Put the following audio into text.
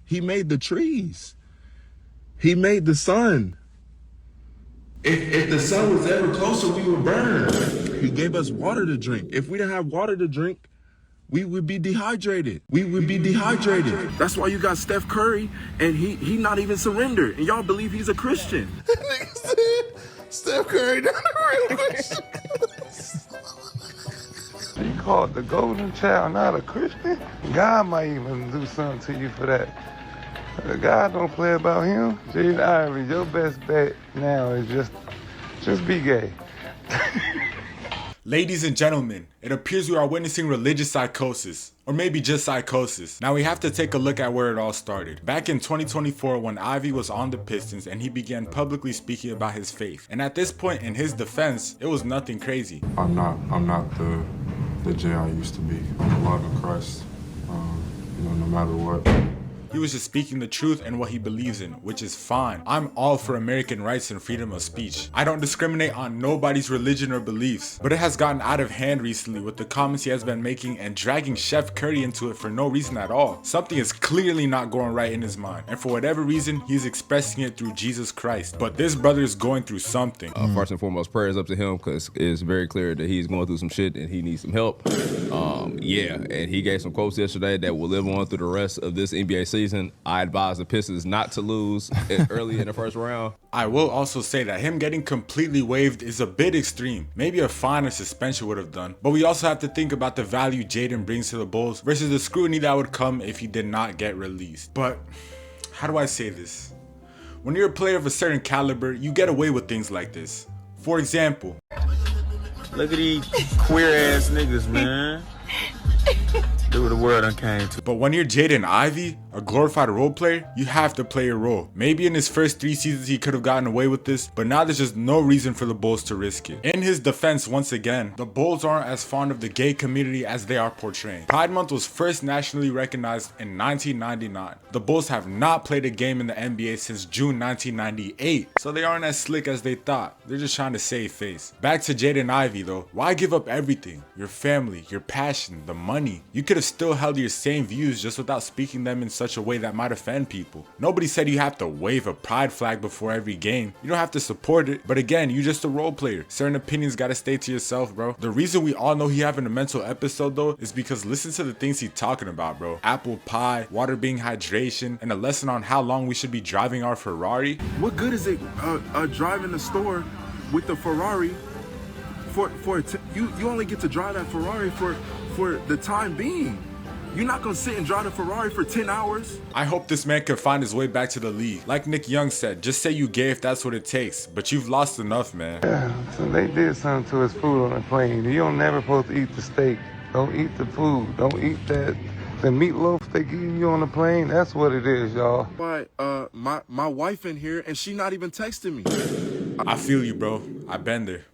He made the trees. He made the sun. If the sun was ever closer, we would burn. He gave us water to drink. If we didn't have water to drink, we would be dehydrated. That's why you got Steph Curry, and he not even surrendered. And y'all believe he's a Christian. Nigga said Steph Curry not a real Christian. You called the golden child not a Christian? God might even do something to you for that. God don't play about him. Jaden Ivey, your best bet now is just be gay. Ladies and gentlemen, it appears we are witnessing religious psychosis, or maybe just psychosis. Now we have to take a look at where it all started. Back in 2024 when Ivey was on the Pistons and he began publicly speaking about his faith. And at this point in his defense, it was nothing crazy. I'm not the Jay I used to be. I'm alive in Christ, no matter what. He was just speaking the truth and what he believes in, which is fine. I'm all for American rights and freedom of speech. I don't discriminate on nobody's religion or beliefs, but it has gotten out of hand recently with the comments he has been making and dragging Chef Curry into it for no reason at all. Something is clearly not going right in his mind, and for whatever reason, he's expressing it through Jesus Christ. But this brother is going through something. First and foremost, prayers up to him, because it's very clear that he's going through some shit and he needs some help. And he gave some quotes yesterday that will live on through the rest of this NBA season. I advise the Pistons not to lose early in the first round. I will also say that him getting completely waived is a bit extreme. Maybe a fine or suspension would have done. But we also have to think about the value Jaden brings to the Bulls versus the scrutiny that would come if he did not get released. But how do I say this? When you're a player of a certain caliber, you get away with things like this. For example, look at these queer ass niggas, man. Do what the world done came to. But when you're Jaden Ivey, a glorified role player, you have to play your role. Maybe in his first 3 seasons he could have gotten away with this, but now there's just no reason for the Bulls to risk it. In his defense, once again, the Bulls aren't as fond of the gay community as they are portraying. Pride Month was first nationally recognized in 1999. The Bulls have not played a game in the NBA since June 1998, so they aren't as slick as they thought. They're just trying to save face. Back to Jaden Ivey though, why give up everything? Your family, your passion, the money. You could have still held your same views just without speaking them in such a way that might offend people. Nobody said you have to wave a pride flag before every game. You don't have to support it, but again, you're just a role player. Certain opinions gotta stay to yourself, bro. The reason we all know he having a mental episode though is because listen to the things he's talking about, bro. Apple pie, water being hydration, and a lesson on how long we should be driving our Ferrari. What good is it driving the store with the Ferrari? You only get to drive that Ferrari for the time being. You're not gonna sit and drive the Ferrari for 10 hours. I hope this man can find his way back to the league. Like Nick Young said, just say you gay if that's what it takes, but you've lost enough, man. Yeah, so they did something to his food on the plane. You don't never supposed to eat the steak. Don't eat the food. Don't eat the meatloaf they give you on the plane. That's what it is, y'all. Why, my wife in here and she not even texting me. I feel you, bro. I've been there.